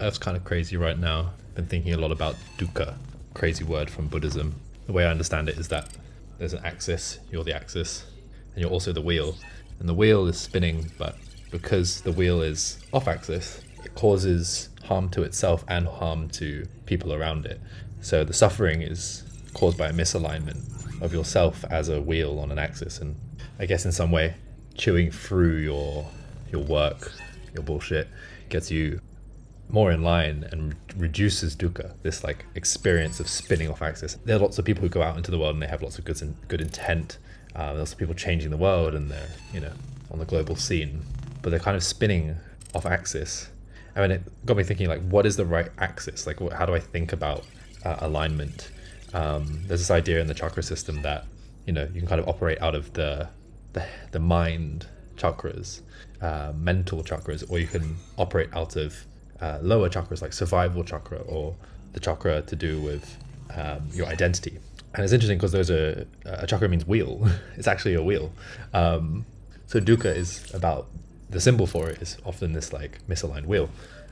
Earth's kind of crazy right now. Been thinking a lot about dukkha, crazy word from Buddhism. The way I understand it is that there's an axis, you're the axis, and you're also the wheel. And the wheel is spinning, but because the wheel is off axis, it causes harm to itself and harm to people around it. So the suffering is caused by a misalignment of yourself as a wheel on an axis. And I guess in some way, chewing through your work, your bullshit, gets you more in line and reduces dukkha, this like experience of spinning off axis. There are lots of people who go out into the world and they have lots of good intent. There's lots of people changing the world and they're, on the global scene, but they're kind of spinning off axis. I mean, it got me thinking, like, what is the right axis? Like, how do I think about alignment? There's this idea in the chakra system that, you can kind of operate out of the mind chakras, mental chakras, or you can operate out of lower chakras like survival chakra or the chakra to do with your identity. And it's interesting because a chakra means wheel. It's actually a wheel. So dukkha is about, the symbol for it is often this like misaligned wheel.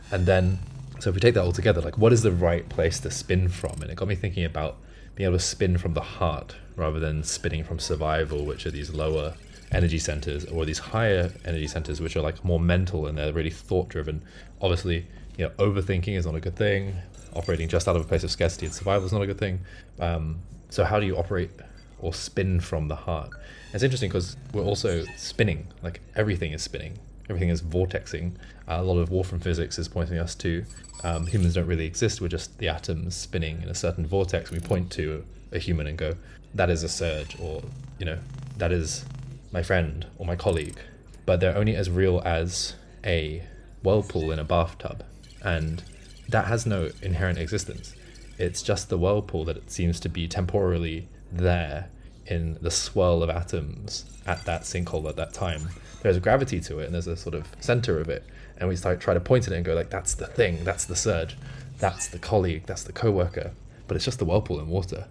And then, so if we take that all together, like what is the right place to spin from? And it got me thinking about being able to spin from the heart rather than spinning from survival, which are these lower energy centers, or these higher energy centers, which are like more mental and they're really thought driven. Obviously, overthinking is not a good thing. Operating just out of a place of scarcity and survival is not a good thing. So how do you operate or spin from the heart? And it's interesting because we're also spinning, like everything is spinning. Everything is vortexing. A lot of Wolfram physics is pointing us to humans don't really exist. We're just the atoms spinning in a certain vortex. We point to a human and go, that is a surge, or, that is my friend or my colleague. But they're only as real as a whirlpool in a bathtub. And that has no inherent existence. It's just the whirlpool that it seems to be temporarily there in the swirl of atoms at that sinkhole at that time. There's a gravity to it and there's a sort of center of it. And we try to point at it and go like, that's the thing, that's the surge, that's the colleague, that's the coworker. But it's just the whirlpool in water.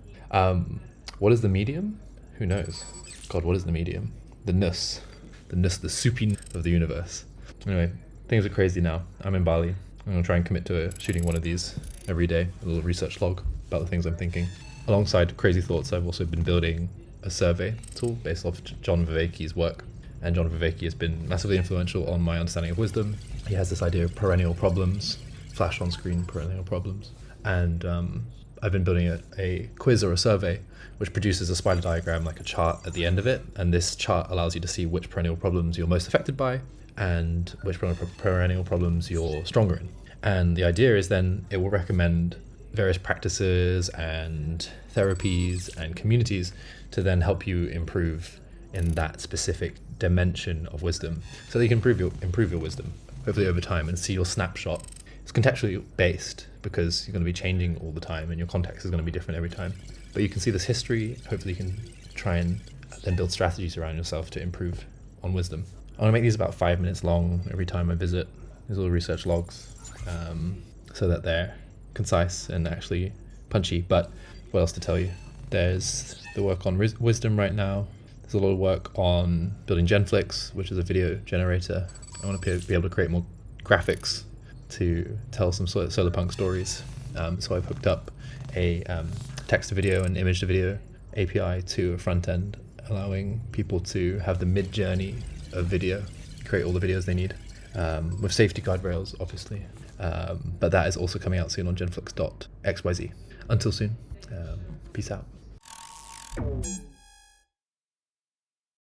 What is the medium? Who knows? God, what is the medium? The nus, the soupy of the universe. Anyway, things are crazy now. I'm in Bali. I'm going to try and commit to shooting one of these every day, a little research log about the things I'm thinking. Alongside crazy thoughts, I've also been building a survey tool based off John Viveki's work. And John Viveki has been massively influential on my understanding of wisdom. He has this idea of perennial problems, flash on screen perennial problems. And I've been building a quiz or a survey which produces a spider diagram, like a chart at the end of it. And this chart allows you to see which perennial problems you're most affected by and which perennial problems you're stronger in. And the idea is then it will recommend various practices and therapies and communities to then help you improve in that specific dimension of wisdom, so that you can improve your wisdom, hopefully over time, and see your snapshot. It's contextually based because you're going to be changing all the time and your context is going to be different every time. But you can see this history, hopefully you can try and then build strategies around yourself to improve on wisdom. I'm going to make these about 5 minutes long every time I visit, these little research logs, so that they're concise and actually punchy. But what else to tell you? There's the work on wisdom right now. There's a lot of work on building Genflix, which is a video generator. I want to be able to create more graphics to tell some sort of solar punk stories. So I've hooked up a text to video and image to video API to a front end, allowing people to have the mid journey of video, create all the videos they need, with safety guardrails, obviously. But that is also coming out soon on genflix.xyz. Until soon, peace out.